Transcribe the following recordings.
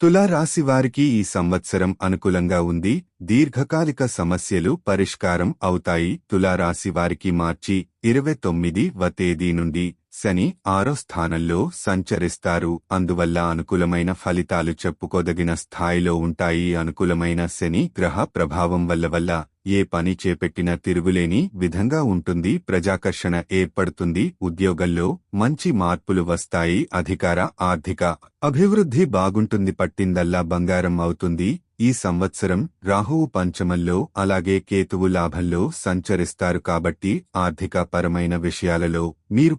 తులా రాశి వారికి ఈ సంవత్సరం అనుకూలంగా ఉంది. దీర్ఘకాలిక సమస్యలు పరిష్కారం అవుతాయి. తులా రాశి వారికి మార్చి 29వ తేదీ నుండి శని 6వ స్థానంలో సంచరిస్తారు. అందువల్ల అనుకూలమైన ఫలితాలు చెప్పుకోదగిన స్థాయిలో ఉంటాయి. అనుకూలమైన శని గ్రహ ప్రభావం వల్ల ఏ పని చేపట్టినా తిరుగులేని విధంగా ఉంటుంది. ప్రజాకర్షణ ఏర్పడుతుంది. ఉద్యోగంలో మంచి మార్పులు వస్తాయి. అధికార ఆర్థిక అభివృద్ధి బాగుంటుంది. పట్టిందల్లా బంగారం అవుతుంది. ఈ సంవత్సరం రాహువు పంచమంలో అలాగే కేతువు లాభంలో సంచరిస్తారు కాబట్టి ఆర్థిక పరమైన విషయాలలో మీరు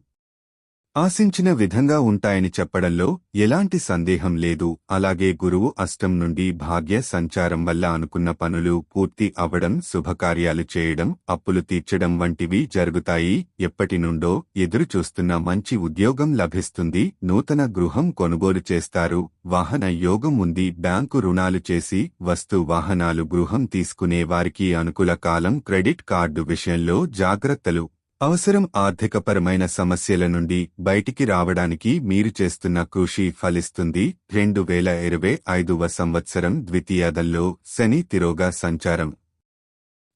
ఆశించిన విధంగా ఉంటాయని చెప్పడంలో ఎలాంటి సందేహం లేదు. అలాగే గురువు అష్టం నుండి భాగ్య సంచారం వల్ల అనుకున్న పనులు పూర్తి అవ్వడం, శుభకార్యాలు చేయడం, అప్పులు తీర్చడం వంటివి జరుగుతాయి. ఎప్పటి నుండో ఎదురు చూస్తున్న మంచి ఉద్యోగం లభిస్తుంది. నూతన గృహం కొనుగోలు చేస్తారు. వాహన యోగం ఉంది. బ్యాంకు రుణాలు చేసి వస్తు వాహనాలు గృహం తీసుకునే వారికి అనుకూల కాలం. క్రెడిట్ కార్డు విషయంలో జాగ్రత్తలు అవసరం. ఆర్థికపరమైన సమస్యల నుండి బయటికి రావడానికి మీరు చేస్తున్న కృషి ఫలిస్తుంది. 2025వ సంవత్సరం ద్వితీయార్థంలో శని తిరోగా సంచారం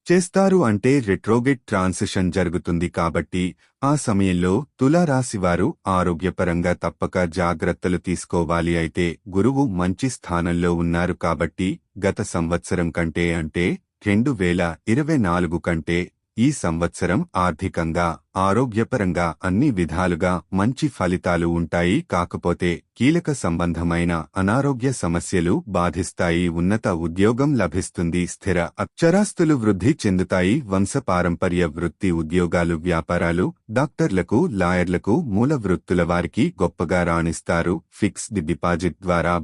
చేస్తారు. అంటే రెట్రోగేట్ ట్రాన్సిషన్ జరుగుతుంది. కాబట్టి ఆ సమయంలో తులా రాశివారు ఆరోగ్యపరంగా తప్పక జాగ్రత్తలు తీసుకోవాలి. అయితే గురువు మంచి స్థానంలో ఉన్నారు కాబట్టి గత సంవత్సరం కంటే అంటే 2024 కంటే ఈ సంవత్సరం ఆర్థికంగా, ఆరోగ్యపరంగా అన్ని విధాలుగా మంచి ఫలితాలు ఉంటాయి. కాకపోతే కీలక సంబంధమైన అనారోగ్య సమస్యలు బాధిస్తాయి. ఉన్నత ఉద్యోగం లభిస్తుంది. స్థిర అక్షరాస్తులు వృద్ధి చెందుతాయి. వంశపారంపర్య వృత్తి ఉద్యోగాలు, వ్యాపారాలు, డాక్టర్లకు, లాయర్లకు, మూల వృత్తుల వారికి గొప్పగా రాణిస్తారు. ఫిక్స్డ్ డిపాజిట్ ద్వారా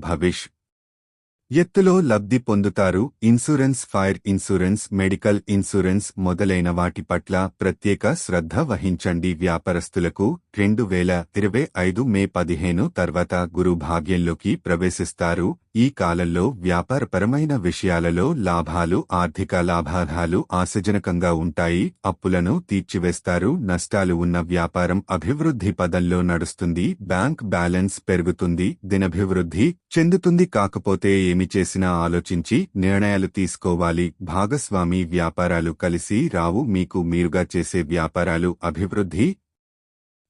ఎత్తులో లబ్ధి పొందుతారు. Insurance, fire insurance, medical insurance మొదలైన వాటి పట్ల ప్రత్యేక శ్రద్ధ వహించండి. వ్యాపారస్తులకు 2025 మే 15 తర్వాత గురు భాగ్యంలోకి ప్రవేశిస్తారు. ఈ కాలంలో వ్యాపారపరమైన విషయాలలో లాభాలు, ఆర్థిక లాభాలు ఆశాజనకంగా ఉంటాయి. అప్పులను తీర్చివేస్తారు. నష్టాలు ఉన్న వ్యాపారం అభివృద్ధి పదంలో నడుస్తుంది. బ్యాంక్ బ్యాలెన్స్ పెరుగుతుంది. దినభివృద్ధి చెందుతుంది. కాకపోతే ఏమి చేసినా ఆలోచించి నిర్ణయాలు తీసుకోవాలి. భాగస్వామి వ్యాపారాలు కలిసి రావు. మీకు మీరుగా చేసే వ్యాపారాలు అభివృద్ధి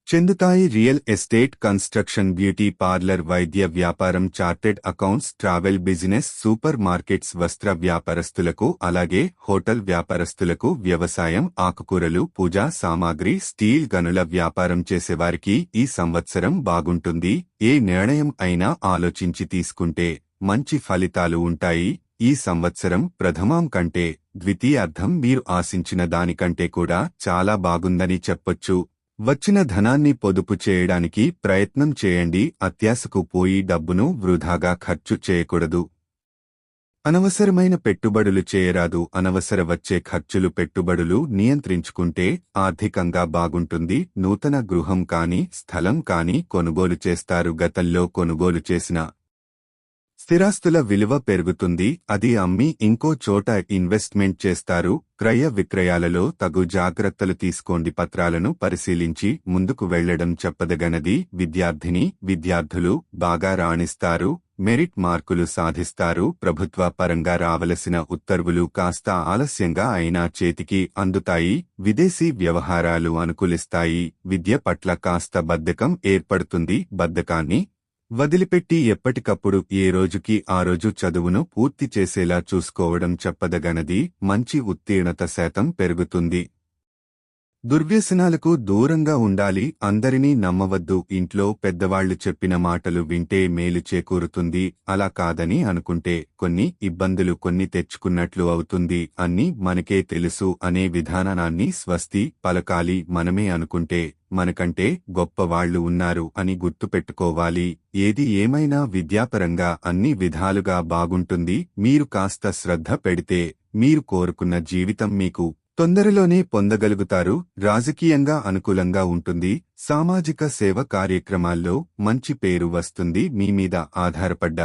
చెందుతాయి. Real estate, construction, beauty parlour, వైద్య వ్యాపారం, chartered accounts, travel business, super markets, వస్త్ర వ్యాపారస్తులకు అలాగే హోటల్ వ్యాపారస్తులకు, వ్యవసాయం, ఆకుకూరలు, పూజా సామాగ్రి, స్టీల్ గనుల వ్యాపారం చేసేవారికి ఈ సంవత్సరం బాగుంటుంది. ఏ నిర్ణయం అయినా ఆలోచించి తీసుకుంటే మంచి ఫలితాలు ఉంటాయి. ఈ సంవత్సరం ప్రథమం కంటే ద్వితీయార్థం మీరు ఆశించిన దానికంటే కూడా చాలా బాగుందని చెప్పొచ్చు. వచ్చిన ధనాన్ని పొదుపు చేయడానికి ప్రయత్నం చేయండి. అత్యాశకు పోయి డబ్బును వృధాగా ఖర్చు చేయకూడదు. అనవసరమైన పెట్టుబడులు చేయరాదు. అనవసర వచ్చే ఖర్చులు, పెట్టుబడులు నియంత్రించుకుంటే ఆర్థికంగా బాగుంటుంది. నూతన గృహం కాని, స్థలం కాని కొనుగోలు చేస్తారు. గతంలో కొనుగోలు చేసిన స్థిరాస్తుల విలువ పెరుగుతుంది. అది అమ్మి ఇంకో చోట ఇన్వెస్ట్మెంట్ చేస్తారు. క్రయ విక్రయాలలో తగు జాగ్రత్తలు తీసుకోండి. పత్రాలను పరిశీలించి ముందుకు వెళ్లడం చెప్పదగనది. విద్యార్థులు బాగా రాణిస్తారు. మెరిట్ మార్కులు సాధిస్తారు. ప్రభుత్వ పరంగా రావలసిన ఉత్తర్వులు కాస్త ఆలస్యంగా అయినా చేతికి అందుతాయి. విదేశీ వ్యవహారాలు అనుకూలిస్తాయి. విద్య పట్ల కాస్త బద్ధకం ఏర్పడుతుంది. బద్ధకాన్ని వదిలిపెట్టి ఎప్పటికప్పుడు ఏ రోజుకి ఆ రోజు చదువును పూర్తి చేసేలా చూసుకోవడం చెప్పదగనది. మంచి ఉత్తీర్ణత శాతం పెరుగుతుంది. దుర్వ్యసనాలకు దూరంగా ఉండాలి. అందరినీ నమ్మవద్దు. ఇంట్లో పెద్దవాళ్లు చెప్పిన మాటలు వింటే మేలు చేకూరుతుంది. అలా కాదని అనుకుంటే కొన్ని ఇబ్బందులు కొని తెచ్చుకున్నట్లు అవుతుంది. అన్నీ మనకే తెలుసు అనే విధానాన్ని స్వస్తి పలకాలి. మనమే అనుకుంటే మనకంటే గొప్పవాళ్లు ఉన్నారు అని గుర్తుపెట్టుకోవాలి. ఏది ఏమైనా విద్యాపరంగా అన్ని విధాలుగా బాగుంటుంది. మీరు కాస్త శ్రద్ధ పెడితే మీరు కోరుకున్న జీవితం మీకు తొందరలోనే పొందగలుగుతారు. రాజకీయంగా అనుకూలంగా ఉంటుంది. సామాజిక సేవ కార్యక్రమాల్లో మంచి పేరు వస్తుంది. మీ మీద ఆధారపడ్డ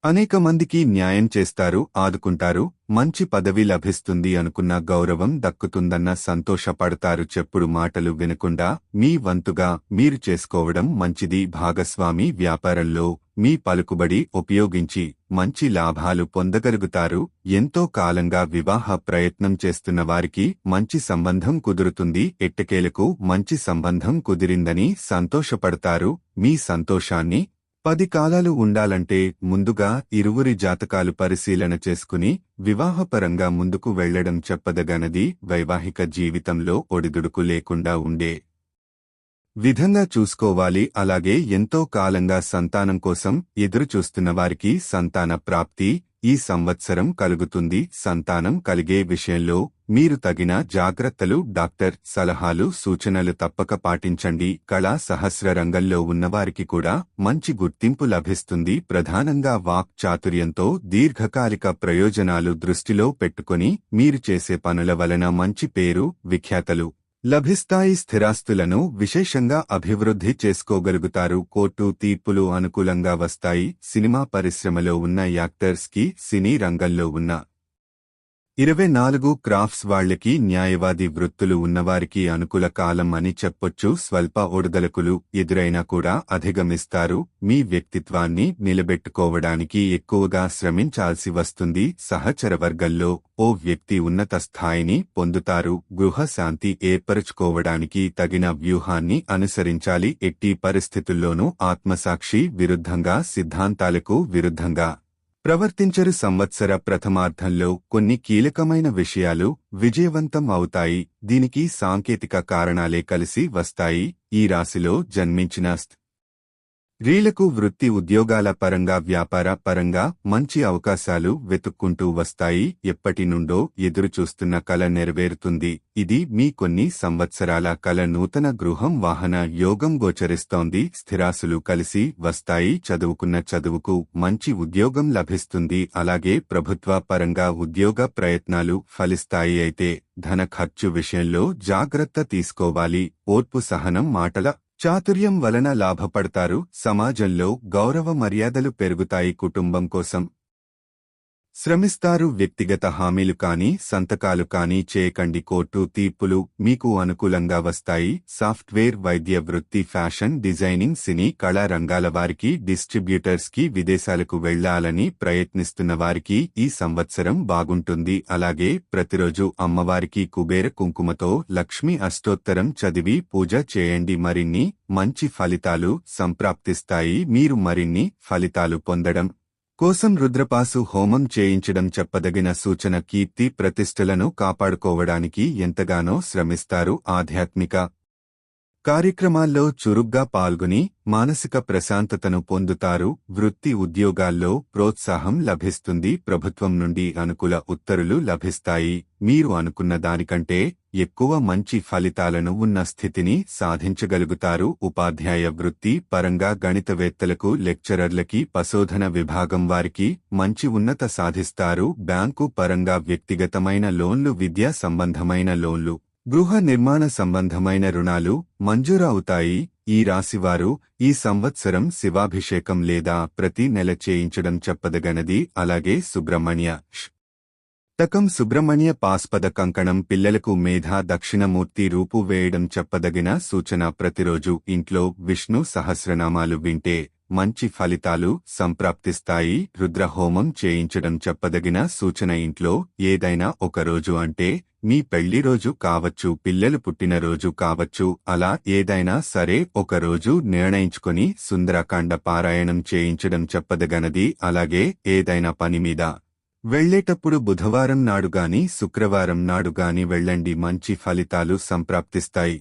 అనేక మందికి న్యాయం చేస్తారు, ఆదుకుంటారు, మంచి పదవి లభిస్తుంది అనుకున్న గౌరవం దక్కుతుందన్న సంతోషపడతారు. చెప్పుడు మాటలు వినకుండా మీ వంతుగా మీరు చేసుకోవడం మంచిది. భాగస్వామి వ్యాపారంలో మీ పలుకుబడి ఉపయోగించి మంచి లాభాలు పొందగలుగుతారు. ఎంతో కాలంగా వివాహ ప్రయత్నం చేస్తున్న వారికి మంచి సంబంధం కుదురుతుంది. ఎట్టకేలకు మంచి సంబంధం కుదిరిందని సంతోషపడతారు. మీ సంతోషాన్ని 10 కాలాలు ఉండాలంటే ముందుగా ఇరువురి జాతకాలు పరిశీలన చేసుకుని వివాహపరంగా ముందుకు వెళ్లడం చెప్పదగనది. వైవాహిక జీవితంలో ఒడిదుడుకు లేకుండా ఉండే విధంగా చూసుకోవాలి. అలాగే ఎంతో కాలంగా సంతానం కోసం ఎదురుచూస్తున్న వారికి సంతాన ప్రాప్తి ఈ సంవత్సరం కలుగుతుంది. సంతానం కలిగే విషయంలో మీరు తగిన జాగ్రత్తలు, డాక్టర్ సలహాలు, సూచనలు తప్పక పాటించండి. కళా సహస్ర రంగంలో ఉన్నవారికి కూడా మంచి గుర్తింపు లభిస్తుంది. ప్రధానంగా వాక్ చాతుర్యంతో దీర్ఘకాలిక ప్రయోజనాలు దృష్టిలో పెట్టుకుని మీరు చేసే పనుల వలన మంచి పేరు, విఖ్యాతలు లభిస్తాయి. స్థిరాస్తులను విశేషంగా అభివృద్ధి చేసుకోగలుగుతారు. కోర్టు తీర్పులు అనుకూలంగా వస్తాయి. సినిమా పరిశ్రమలో ఉన్న యాక్టర్స్ కి, సినీ రంగంలో ఉన్న 24 క్రాఫ్ట్స్ వాళ్లకి, న్యాయవాది వృత్తులు ఉన్నవారికి అనుకూల కాలం అని చెప్పొచ్చు. స్వల్ప ఒడిదొడుకులు ఎదురైనా కూడా అధిగమిస్తారు. మీ వ్యక్తిత్వాన్ని నిలబెట్టుకోవడానికి ఎక్కువగా శ్రమించాల్సి వస్తుంది. సహచర వర్గంలో ఓ వ్యక్తి ఉన్నత స్థాయిని పొందుతారు. గృహ శాంతి ఏర్పరచుకోవడానికి తగిన వ్యూహాన్ని అనుసరించాలి. ఎట్టి పరిస్థితుల్లోనూ ఆత్మసాక్షి విరుద్ధంగా, సిద్ధాంతాలకు విరుద్ధంగా ప్రవర్తించరు. సంవత్సర ప్రథమార్థంలో కొన్ని కీలకమైన విషయాలు విజయవంతం అవుతాయి. దీనికి సాంకేతిక కారణాలే కలిసి వస్తాయి. ఈ రాశిలో జన్మించిన స్త్రీలకు వృత్తి ఉద్యోగాల పరంగా, వ్యాపార పరంగా మంచి అవకాశాలు వెతుక్కుంటూ వస్తాయి. ఎప్పటి నుండో ఎదురుచూస్తున్న కల నెరవేరుతుంది. ఇది మీ కొన్ని సంవత్సరాల కల. నూతన గృహం, వాహన యోగం గోచరిస్తోంది. స్థిరాసులు కలిసి వస్తాయి. చదువుకున్న చదువుకు మంచి ఉద్యోగం లభిస్తుంది. అలాగే ప్రభుత్వ పరంగా ఉద్యోగ ప్రయత్నాలు ఫలిస్తాయి. అయితే ధన ఖర్చు విషయంలో జాగ్రత్త తీసుకోవాలి. ఓర్పు, సహనం, మాటల చాతుర్యం వలన లాభపడతారు. సమాజంలో గౌరవ మర్యాదలు పెరుగుతాయి. కుటుంబం కోసం శ్రమిస్తారు. వ్యక్తిగత హామీలు కానీ, సంతకాలు కానీ చేయకండి. కోర్టు తీర్పులు మీకు అనుకూలంగా వస్తాయి. సాఫ్ట్వేర్, వైద్య వృత్తి, ఫ్యాషన్ డిజైనింగ్, సినీ, కళా రంగాల వారికి, డిస్ట్రిబ్యూటర్స్ కి, విదేశాలకు వెళ్లాలని ప్రయత్నిస్తున్న వారికి ఈ సంవత్సరం బాగుంటుంది. అలాగే ప్రతిరోజు అమ్మవారికి కుబేర కుంకుమతో లక్ష్మీ అష్టోత్తరం చదివి పూజ చేయండి. మరిన్ని మంచి ఫలితాలు సంప్రాప్తిస్తాయి. మీరు మరిన్ని ఫలితాలు పొందడం కోసం రుద్రపాసు హోమం చేయించడం చెప్పదగిన సూచన. కీర్తి ప్రతిష్టలను కాపాడుకోవడానికి ఎంతగానో శ్రమిస్తారు. ఆధ్యాత్మిక కార్యక్రమాల్లో చురుగ్గా పాల్గొని మానసిక ప్రశాంతతను పొందుతారు. వృత్తి ఉద్యోగాల్లో ప్రోత్సాహం లభిస్తుంది. ప్రభుత్వం నుండి అనుకూల ఉత్తర్వులు లభిస్తాయి. మీరు అనుకున్న దానికంటే ఎక్కువ మంచి ఫలితాలను ఉన్న స్థితిని సాధించగలుగుతారు. ఉపాధ్యాయ వృత్తి పరంగా గణితవేత్తలకు, లెక్చరర్లకి, పరిశోధన విభాగం వారికి మంచి ఉన్నత సాధిస్తారు. బ్యాంకు పరంగా వ్యక్తిగతమైన లోన్లు, విద్యా సంబంధమైన లోన్లు, గృహ నిర్మాణ సంబంధమైన రుణాలు మంజూరు అవుతాయి. ఈ రాశివారు ఈ సంవత్సరం శివాభిషేకం లేదా ప్రతి నెల చేయించడం చెప్పదగనది. అలాగే సుబ్రహ్మణ్య టకం, సుబ్రహ్మణ్య పాస్పద కంకణం, పిల్లలకు మేధా దక్షిణమూర్తి రూపు వేయడం చెప్పదగిన సూచన. ప్రతిరోజు ఇంట్లో విష్ణు సహస్రనామాలు వింటే మంచి ఫలితాలు సంప్రాప్తిస్తాయి. రుద్రహోమం చేయించడం చెప్పదగిన సూచన. ఇంట్లో ఏదైనా ఒక రోజు, అంటే మీ పెళ్లి రోజు కావచ్చు, పిల్లలు పుట్టినరోజు కావచ్చు, అలా ఏదైనా సరే ఒక రోజు నిర్ణయించుకొని సుందరకాండ పారాయణం చేయించడం చెప్పదగనది. అలాగే ఏదైనా పని మీద వెళ్లేటప్పుడు బుధవారం నాడుగాని, శుక్రవారం నాడుగాని వెళ్ళండి. మంచి ఫలితాలు సంప్రాప్తిస్తాయి.